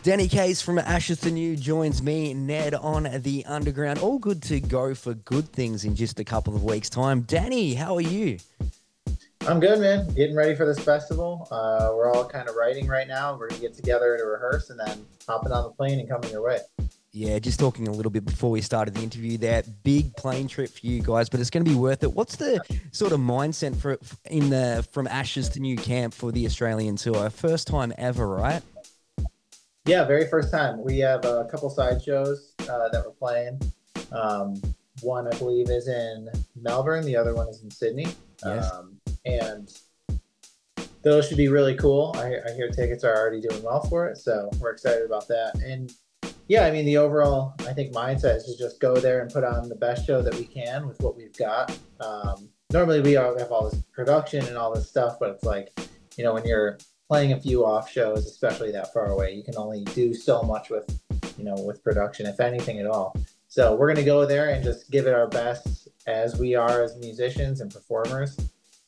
Danny Case from Ashes to New joins me, Ned, on the Underground. All good to go for good things in just a couple of weeks' time. Danny, how are you? I'm good, man. Getting ready for this festival. We're all kind of writing right now. We're gonna get together to rehearse and then hopping on the plane and coming your way. Yeah, just talking a little bit before we started the interview there. Big plane trip for you guys, but it's going to be worth it. What's the sort of mindset from Ashes to New camp for the Australian tour? First time ever, right? Yeah, very first time. We have a couple side shows that we're playing. One, I believe, is in Melbourne. The other one is in Sydney. Yes. And those should be really cool. I hear tickets are already doing well for it, so we're excited about that. And yeah, I mean, the overall, I think, mindset is to just go there and put on the best show that we can with what we've got. Normally, we all have all this production and all this stuff, but it's like, when you're playing a few off shows, especially that far away, you can only do so much with production, if anything at all. So we're going to go there and just give it our best as we are as musicians and performers,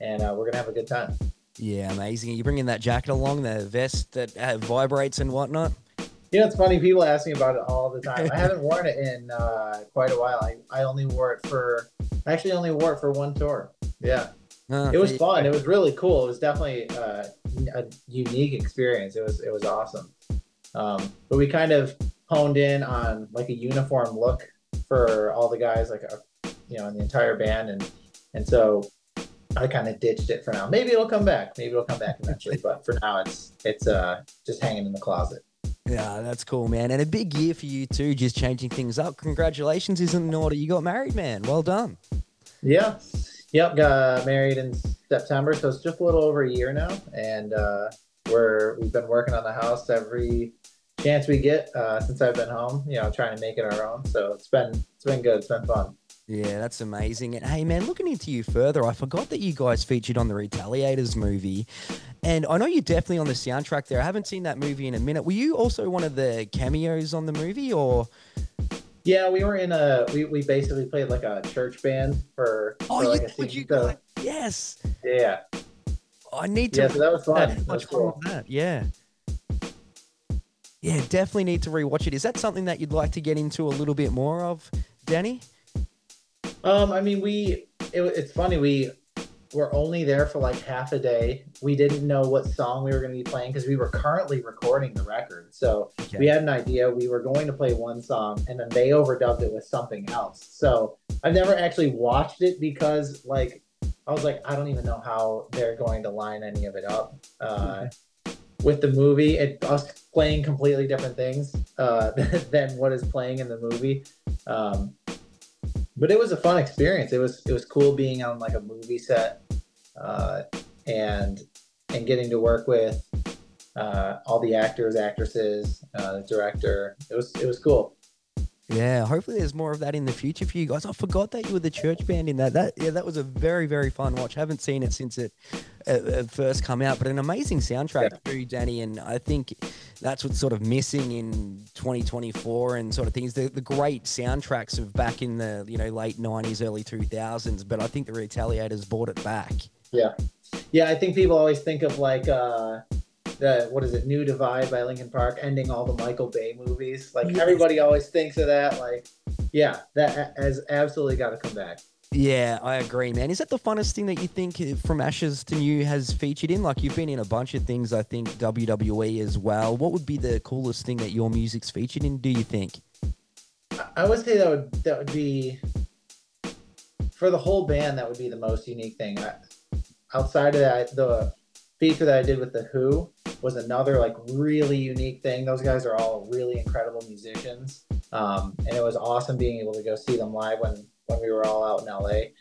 and we're going to have a good time. Yeah, amazing. Are you bringing that jacket along, the vest that vibrates and whatnot? It's funny. People ask me about it all the time. I haven't worn it in quite a while. I only wore it for one tour. Yeah. It was fun. It was really cool. It was definitely a unique experience. It was awesome. But we kind of honed in on like a uniform look for all the guys, like in the entire band, and so I kind of ditched it for now. Maybe it'll come back. Maybe it'll come back eventually. But for now, it's just hanging in the closet. Yeah, that's cool, man. And a big year for you too, just changing things up. Congratulations, isn't in order. You got married, man. Well done. Yeah. Yep, got married in September, so it's just a little over a year now, and we've been working on the house every chance we get since I've been home. Trying to make it our own. So it's been good. It's been fun. Yeah, that's amazing. And hey, man, looking into you further, I forgot that you guys featured on the Retaliators movie, and I know you're definitely on the soundtrack there. I haven't seen that movie in a minute. Were you also one of the cameos on the movie, or? Yeah, we were in we basically played like a church band for like a you guys? Yes. Yeah. I need to. Yeah, so that was fun. That much fun with that. Yeah. Yeah, definitely need to rewatch it. Is that something that you'd like to get into a little bit more of, Danny? I mean, it's funny. We were only there for like half a day. We didn't know what song we were going to be playing because we were currently recording the record. So we had an idea. We were going to play one song, and then they overdubbed it with something else. So I've never actually watched it because, like, I was like, I don't even know how they're going to line any of it up. With the movie, us playing completely different things than what is playing in the movie. But it was a fun experience. It was cool being on like a movie set and getting to work with all the actors, actresses, the director. It was cool. Yeah, hopefully there's more of that in the future for you guys. I forgot that you were the church band in that. That was a very, very fun watch. Haven't seen it since it first come out, but an amazing soundtrack too, Danny. And I think that's what's sort of missing in 2024 and sort of things. The great soundtracks of back in the late 90s, early 2000s. But I think the Retaliators brought it back. Yeah, I think people always think of like what is it, New Divide by Linkin Park ending all the Michael Bay movies. Like everybody always thinks of that. Like, yeah, that has absolutely got to come back. Yeah, I agree, man. Is that the funnest thing that you think From Ashes to New has featured in? Like, you've been in a bunch of things, I think, WWE as well. What would be the coolest thing that your music's featured in, do you think? I would say that would be, for the whole band, that would be the most unique thing. Outside of that, the feature that I did with The Who was another like really unique thing. Those guys are all really incredible musicians. And it was awesome being able to go see them live when we were all out in LA.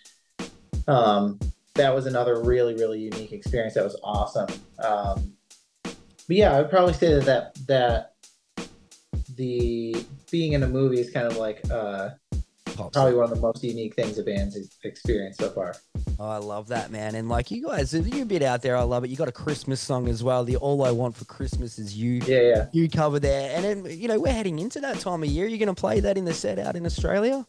That was another really, really unique experience. That was awesome. But yeah, I would probably say that the being in a movie is kind of like probably one of the most unique things a band's experienced so far. Oh, I love that, man. And like you guys, you're a bit out there. I love it. You got a Christmas song as well. The All I Want for Christmas Is You. Yeah. You cover there. And then, we're heading into that time of year. You're going to play that in the set out in Australia?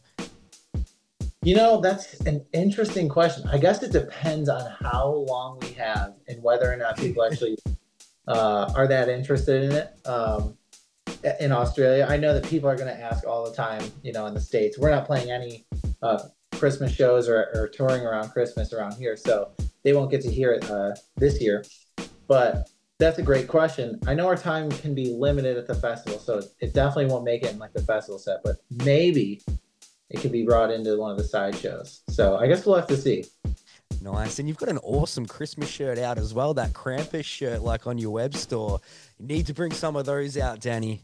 That's an interesting question. I guess it depends on how long we have and whether or not people actually are that interested in it. in Australia. I know that people are going to ask all the time, in the States. We're not playing any Christmas shows or touring around Christmas around here, so they won't get to hear it this year. But that's a great question. I know our time can be limited at the festival, so it definitely won't make it in like the festival set, but maybe it could be brought into one of the side shows. So I guess we'll have to see. Nice. And you've got an awesome Christmas shirt out as well, that Krampus shirt, like on your web store. You need to bring some of those out, Danny.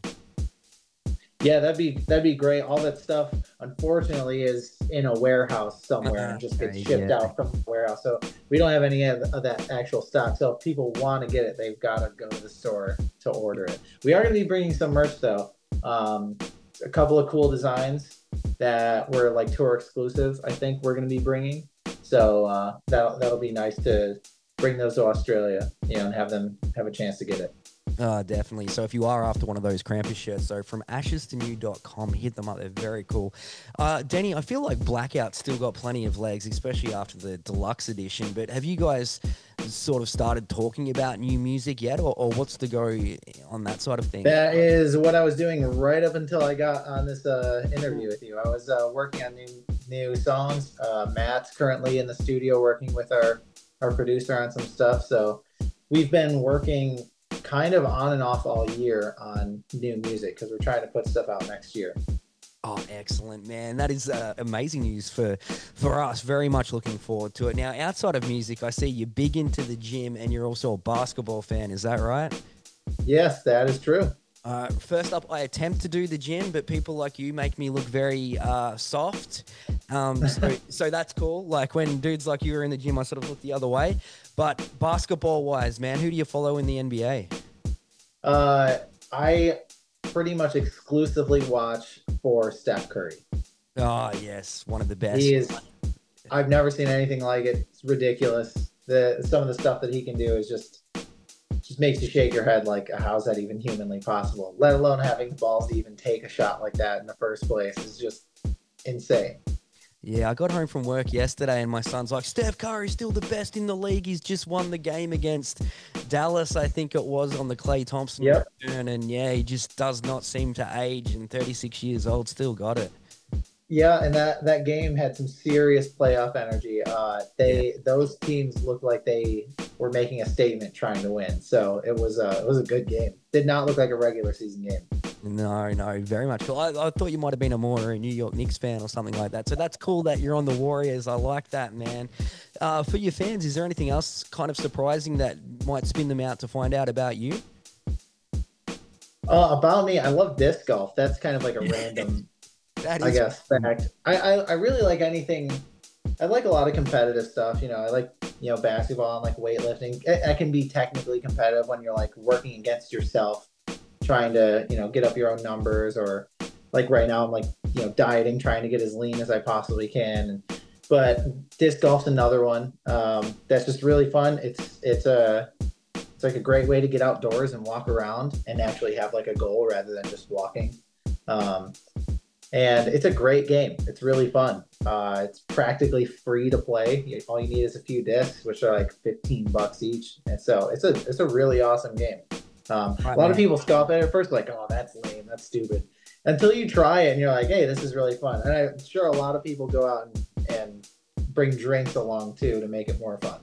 Yeah, that'd be great. All that stuff, unfortunately, is in a warehouse somewhere and just gets shipped out from the warehouse. So we don't have any of that actual stock. So if people want to get it, they've got to go to the store to order it. We are going to be bringing some merch though. A couple of cool designs that were like tour exclusive. I think we're going to be bringing. So that'll be nice to bring those to Australia, and have them have a chance to get it. Definitely. So if you are after one of those Krampus shirts, so from ashes2new.com, hit them up. They're very cool. Danny, I feel like Blackout's still got plenty of legs, especially after the deluxe edition. But have you guys sort of started talking about new music yet, or what's the go on that side of things? That is what I was doing right up until I got on this interview with you. I was working on new songs. Matt's currently in the studio working with our producer on some stuff. So we've been working kind of on and off all year on new music because we're trying to put stuff out next year. Oh, excellent, man. That is amazing news for us. Very much looking forward to it. Now, outside of music, I see you're big into the gym and you're also a basketball fan. Is that right? Yes, that is true. First up, I attempt to do the gym, but people like you make me look very soft. So that's cool. Like when dudes like you are in the gym, I sort of look the other way. But basketball-wise, man, who do you follow in the NBA? I pretty much exclusively watch for Steph Curry. Oh, yes. One of the best. I've never seen anything like it. It's ridiculous. Some of the stuff that he can do is just makes you shake your head like, how's that even humanly possible? Let alone having the balls to even take a shot like that in the first place is just insane. Yeah, I got home from work yesterday and my son's like, Steph Curry's still the best in the league. He's just won the game against Dallas, I think it was, on the Klay Thompson return. And yeah, he just does not seem to age, and 36 years old, still got it. Yeah, and that game had some serious playoff energy. Those teams looked like they were making a statement trying to win. So it was a good game. Did not look like a regular season game. No, very much cool. I thought you might have been a more New York Knicks fan or something like that. So that's cool that you're on the Warriors. I like that, man. For your fans, is there anything else kind of surprising that might spin them out to find out about you? About me, I love disc golf. That's kind of like a random, I guess, fact. I really like anything. I like a lot of competitive stuff. I like, basketball and like weightlifting. It can be technically competitive when you're like working against yourself, trying to, get up your own numbers, or like right now I'm like, dieting, trying to get as lean as I possibly can. But disc golf's another one that's just really fun. It's like a great way to get outdoors and walk around and actually have like a goal rather than just walking. And it's a great game. It's really fun. It's practically free to play. All you need is a few discs, which are like $15 each. And so it's a really awesome game. A lot of people scoff at it at first, like, oh, that's lame, that's stupid. Until you try it and you're like, hey, this is really fun. And I'm sure a lot of people go out and bring drinks along too to make it more fun.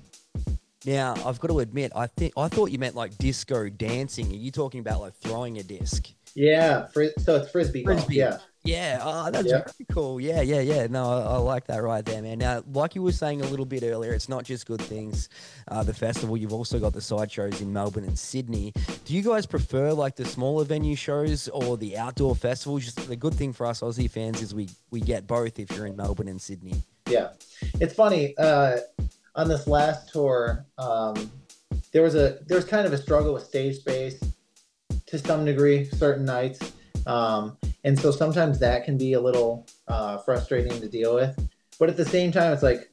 Now, I've got to admit, I thought you meant like disco dancing. Are you talking about like throwing a disc? Yeah, so it's frisbee golf. Yeah. Yeah, that's very cool. Yeah. No, I like that right there, man. Now, like you were saying a little bit earlier, it's not just good things. The festival, you've also got the side shows in Melbourne and Sydney. Do you guys prefer like the smaller venue shows or the outdoor festivals? Just the good thing for us Aussie fans is we get both if you're in Melbourne and Sydney. Yeah, it's funny. On this last tour, there was kind of a struggle with stage space to some degree, certain nights. And so sometimes that can be a little frustrating to deal with. But at the same time, it's like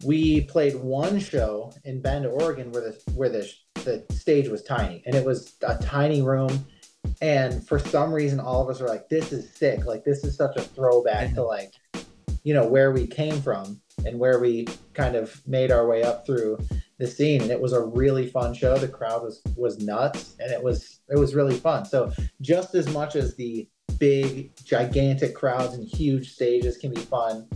we played one show in Bend, Oregon, where the stage was tiny, and it was a tiny room. And for some reason, all of us were like, "This is sick! Like this is such a throwback to like, where we came from and where we kind of made our way up through the scene, and it was a really fun show. The crowd was nuts, and it was really fun. So just as much as the big gigantic crowds and huge stages can be fun,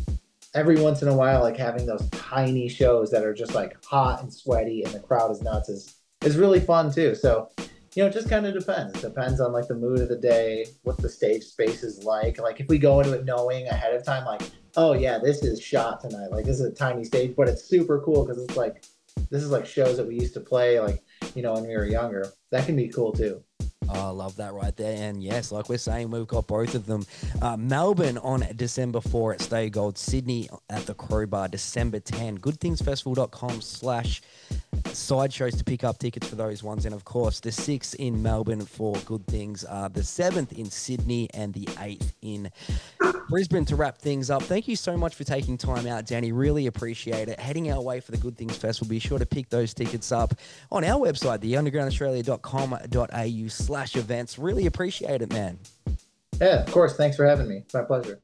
every once in a while, like having those tiny shows that are just like hot and sweaty and the crowd is nuts is really fun too. So, it just kind of depends. It depends on like the mood of the day, what the stage space is like. Like if we go into it knowing ahead of time, like, oh yeah, this is shot tonight. Like this is a tiny stage, but it's super cool because it's like, this is like shows that we used to play, like, when we were younger. That can be cool too. Oh, I love that right there. And yes, like we're saying, we've got both of them. Melbourne on December 4 at Stay Gold, Sydney at the Crowbar, December 10. goodthingsfestival.com/sideshows to pick up tickets for those ones. And of course, the 6th in Melbourne for Good Things, the 7th in Sydney, and the 8th in Brisbane to wrap things up. Thank you so much for taking time out, Danny. Really appreciate it. Heading our way for the Good Things Festival. Be sure to pick those tickets up on our website, theundergroundaustralia.com.au/events. Really appreciate it, man. Yeah, of course. Thanks for having me. It's my pleasure.